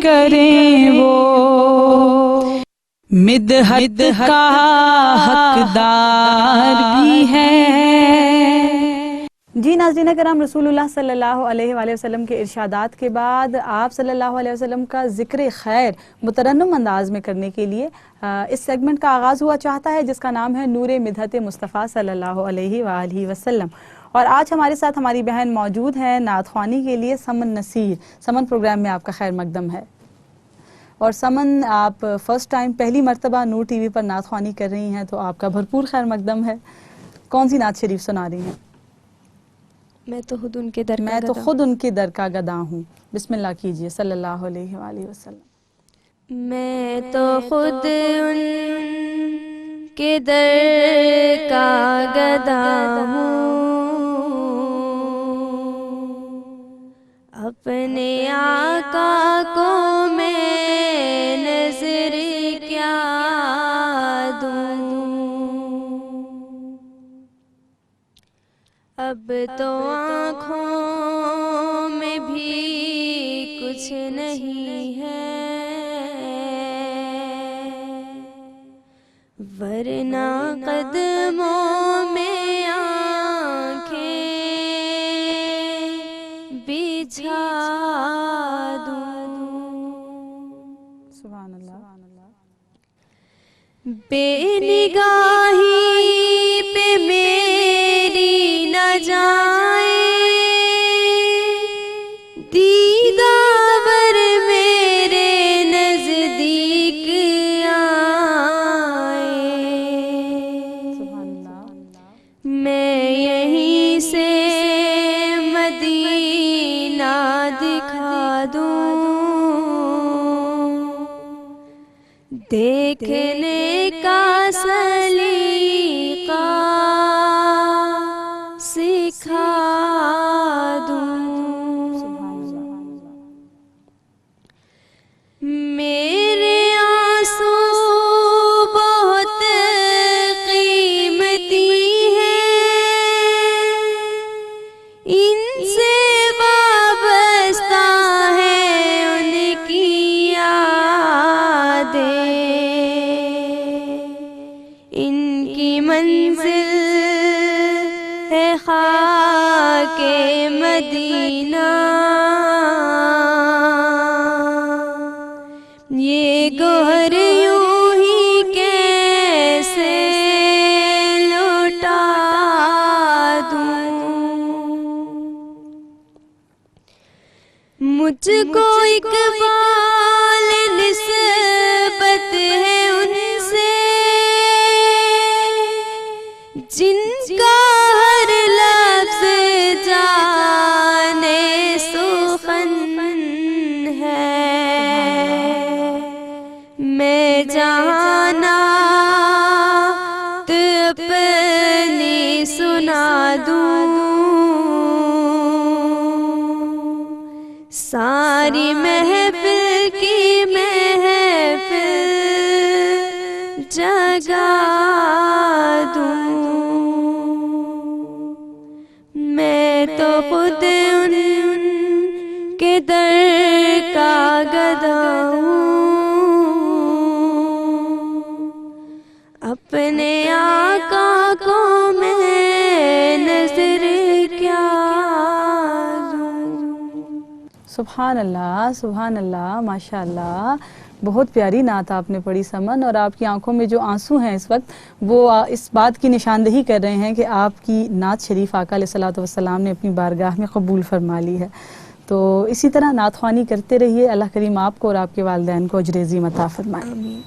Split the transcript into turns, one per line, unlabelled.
کریں وہ مدحت کا حقدار بھی ہے۔
جی ناظرین کرام، رسول اللہ صلی اللہ علیہ وآلہ وسلم کے ارشادات کے بعد آپ صلی اللہ علیہ وسلم کا ذکر خیر مترنم انداز میں کرنے کے لیے اس سیگمنٹ کا آغاز ہوا چاہتا ہے، جس کا نام ہے نور مدحت مصطفیٰ صلی اللہ علیہ وآلہ وسلم۔ اور آج ہمارے ساتھ ہماری بہن موجود ہیں نعت خوانی کے لیے سمن نصیر۔ سمن، پروگرام میں آپ کا خیر مقدم ہے۔ اور سمن، آپ فرسٹ ٹائم پہلی مرتبہ نور ٹی وی پر نعت خوانی کر رہی ہیں، تو آپ کا بھرپور خیر مقدم ہے۔ کون سی نعت شریف سنا رہی ہیں؟
میں تو خود ان کے در
کا گدا ہوں۔ بسم اللہ کیجئے صلی اللہ علیہ وآلہ وسلم۔
میں تو خود ان کے در کا گدا ہوں، اپنے آقا کو میں نظر کیا دوں، اب تو آنکھوں میں بھی کچھ نہیں ہے، ورنہ قدموں میں آنکھیں بچھا دوں۔
سبحان اللہ۔
بے نگاہی پہ میری نہ جائے، دیدار میرے نزدیک آئے، میں یہیں سے مدینہ دکھا دوں، دیکھنے کا سلیقہ سکھا دوں، میرے آنسو بہت قیمتی ہیں، ان سے وابستہ ہے ان کی یادیں، ان کی منزل ہے خاک مدینہ، یہ گوہر یوں ہی کیسے لوٹا دوں، مجھ کو اقبال نسبت ہے ان سے، جن کا ہر لفظ جانے سخن ہے، میں جہاں نعت اپنی سنا دوں، ساری محفل کی محفل جگا دوں، میں تو خود ان کے در کا گدا ہوں، اپنے آقا کو میں نظر کیا دوں۔
سبحان اللہ، سبحان اللہ، ماشاءاللہ، بہت پیاری نعت آپ نے پڑھی سمن، اور آپ کی آنکھوں میں جو آنسو ہیں اس وقت، وہ اس بات کی نشاندہی کر رہے ہیں کہ آپ کی نعت شریف آقا علیہ الصلوۃ والسلام نے اپنی بارگاہ میں قبول فرما لی ہے۔ تو اسی طرح نعت خوانی کرتے رہیے، اللہ کریم آپ کو اور آپ کے والدین کو اجر عظیم عطا فرمائے۔
آمین۔